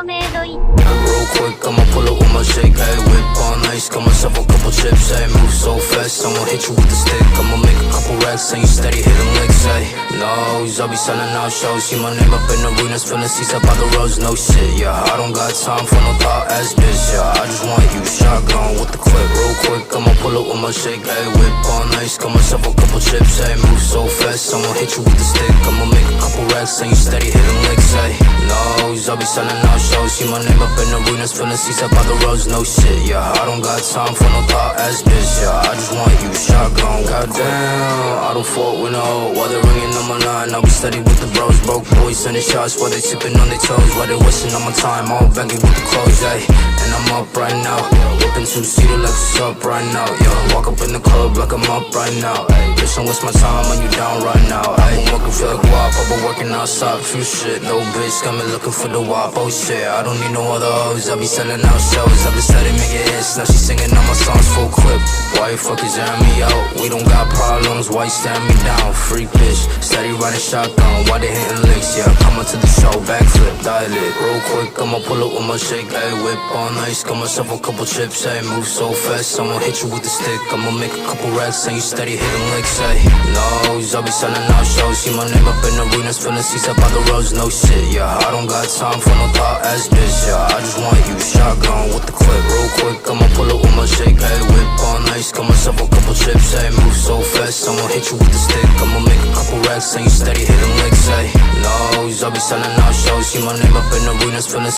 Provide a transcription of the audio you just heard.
メイドイン Real quick, I'ma pull up with my shake, hey, whip on ice, got myself a couple chips, hey, move so fast, I'ma hit you with the stick, I'ma make a couple racks, and you steady hitting licks, hey, nose, I'll be selling out shows, see my name up in arenas, filling seats up by the roads, no shit, yeah, I don't got time for no thought ass bitch, yeah, I just want you shotgun with the clip, real quick, I'ma pull up with my shake, hey, whip on ice, got myself a couple chips, hey, move so fast, I'ma hit you with the stick, I'ma make a couple racks, and you steady hitting licks, hey, nose, I'll be selling out shows, see my name up in arenas, filling seats up by the roads, no shit, yeah, I don't got time for no thought ass bitch, yeah, I just want you shotgun, goddamn, I don't fault with no, while they're ringing on my line, I'll be steady with the bros, broke boys sending shots while they tipping on their toes, while they wasting on my time, all baggy with the clothes, ayy, and I'm up right now, whipping two-seater like what's up right now, yeah, walk up in the club like I'm up right now, ayy, bitch, don't waste my time when you down right now, ayy, I'm working for the guap, I've been working outside, few shit, no bitch, got me looking for the wop, oh shit, I don't need no other hoes, I be selling out shows, I been steady making hits, now she singing all my songs full clip, why you fuckers airing me out, we don't got problems, why you staring me down, freak bitch, steady riding shotgun, why they hitting licks, yeah, coming to the show, backflip, dial it, real quick, I'ma pull up with my shake, ayy, whip on ice, got myself a couple chips, ayy, move so fast, I'ma hit you with the stick, I'ma make a couple racks, and you steady hitting licks, ayy, nose, I'll be selling out shows, see my name up in arenas, filling seats up by the roads, no shit, yeah, I don't got time for no thought ass bitch, yeah, I just want you shotgun with the clip, real quick, I'ma pull up with my shake, ayy, whip on ice, got myself a couple chips, ayy, move so fast, I'ma hit you with the stick, I'ma make a couple racks, and you steady hitting licks, ayy, nose, I'll be selling out shows, see my name up in arenas, filling